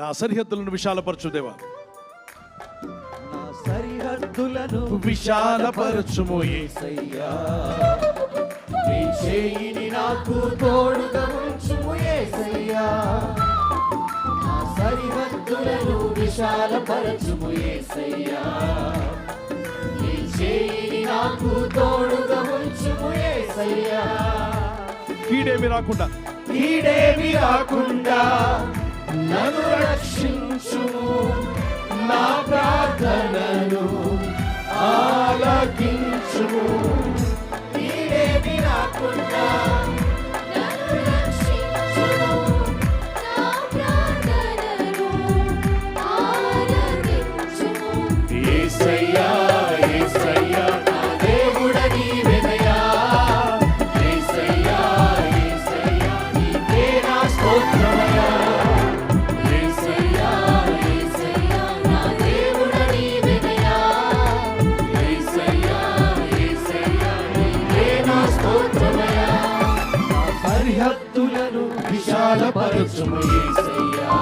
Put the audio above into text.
నా సరిహద్దులను విశాలపరచు దేవా, నా సరిహద్దులను విశాలపరచుము యేసయ్యా. నీ చేయిని నాకు తోడుగా ఉంచుము యేసయ్యా. నా సరిహద్దులను విశాలపరచుము యేసయ్యా. నీ చేయిని నాకు తోడుగా ఉంచుము యేసయ్యా. కీడేమి రాకుండా నన్ను రక్షించుము. నా ప్రార్థనను ఆలకించుము. కీడేమి రాకుండా నన్ను రక్షించుము. నా ప్రార్థనను ఆలకించుము. యేసయ్యా యేసయ్యా నా దేవుడ నీవెనయా. యేసయ్యా యేసయ్యా నీకే నా స్తోత్రమయ్యా. యేసయ్యా యేసయ్యా నా దేవుడ నీవెనయా. యేసయ్యా యేసయ్యా నీకే నా స్తోత్రమయ్యా. నా సరిహద్దులను విశాలపరచుము యేసయ్యా.